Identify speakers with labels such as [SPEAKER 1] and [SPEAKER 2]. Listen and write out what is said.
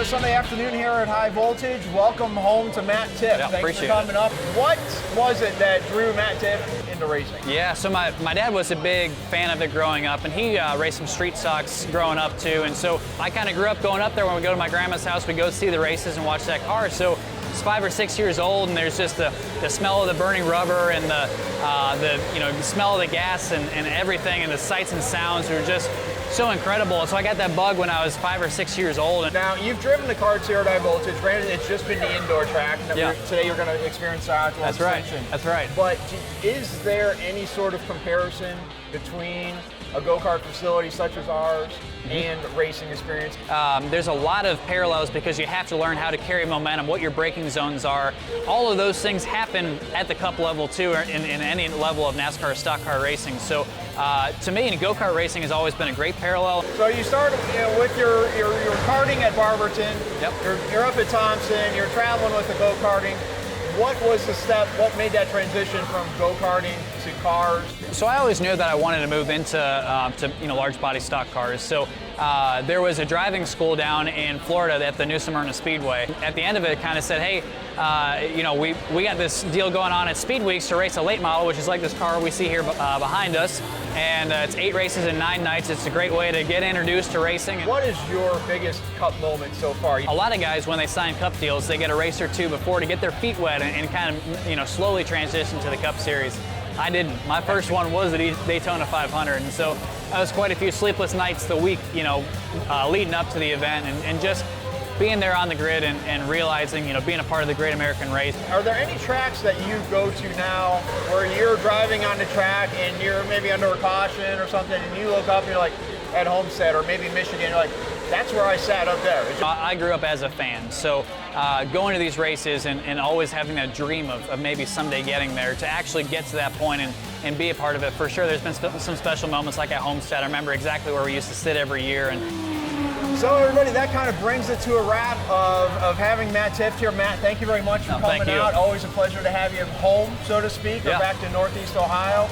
[SPEAKER 1] Sunday afternoon here at High Voltage. Welcome home to Matt Tifft.
[SPEAKER 2] Yeah,
[SPEAKER 1] Thanks for coming up. What was it that drew Matt Tifft into racing?
[SPEAKER 2] Yeah, so my dad was a big fan of it growing up, and he raced some street stocks growing up too. And so I kind of grew up going up there. When we go to my grandma's house, we go see the races and watch that car. So it's 5 or 6 years old, and there's just the smell of the burning rubber and the smell of the gas and everything, and the sights and sounds are just so incredible. So I got that bug when I was 5 or 6 years old.
[SPEAKER 1] Now, you've driven the karts here at High Voltage. Granted, it's just been the indoor track.
[SPEAKER 2] Yeah.
[SPEAKER 1] Today you're going to experience the outdoor
[SPEAKER 2] That's right.
[SPEAKER 1] section.
[SPEAKER 2] That's right.
[SPEAKER 1] But is there any sort of comparison between a go-kart facility such as ours and racing experience?
[SPEAKER 2] There's a lot of parallels because you have to learn how to carry momentum, what your braking zones are. All of those things happen at the cup level too, or in any level of NASCAR stock car racing. So to me, go-kart racing has always been a great parallel.
[SPEAKER 1] So you started with your karting at Barberton.
[SPEAKER 2] Yep.
[SPEAKER 1] You're up at Thompson. You're traveling with the go-karting. What was the step? What made that transition from go-karting to cars?
[SPEAKER 2] So I always knew that I wanted to move into large body stock cars. So there was a driving school down in Florida at the New Smyrna Speedway. At the end of it, kind of said, hey, we got this deal going on at Speed Weeks to race a late model, which is like this car we see here behind us. And it's 8 races in 9 nights. It's a great way to get introduced to racing.
[SPEAKER 1] What is your biggest cup moment so far?
[SPEAKER 2] A lot of guys, when they sign cup deals, they get a race or two before to get their feet wet and kind of slowly transition to the Cup Series. I didn't. My first one was the Daytona 500, and so that was quite a few sleepless nights the week, leading up to the event, and just being there on the grid and realizing, being a part of the Great American Race.
[SPEAKER 1] Are there any tracks that you go to now where you're driving on the track and you're maybe under a caution or something, and you look up and you're like, at Homestead or maybe Michigan, you're like, that's where I sat up there?
[SPEAKER 2] I grew up as a fan, so going to these races and always having that dream of maybe someday getting there, to actually get to that point and be a part of it, for sure there's been some special moments like at Homestead. I remember exactly where we used to sit every year.
[SPEAKER 1] So everybody, that kind of brings it to a wrap of having Matt Tifft here. Matt, thank you very much for coming out. Always a pleasure to have you home, so to speak, or back to Northeast Ohio.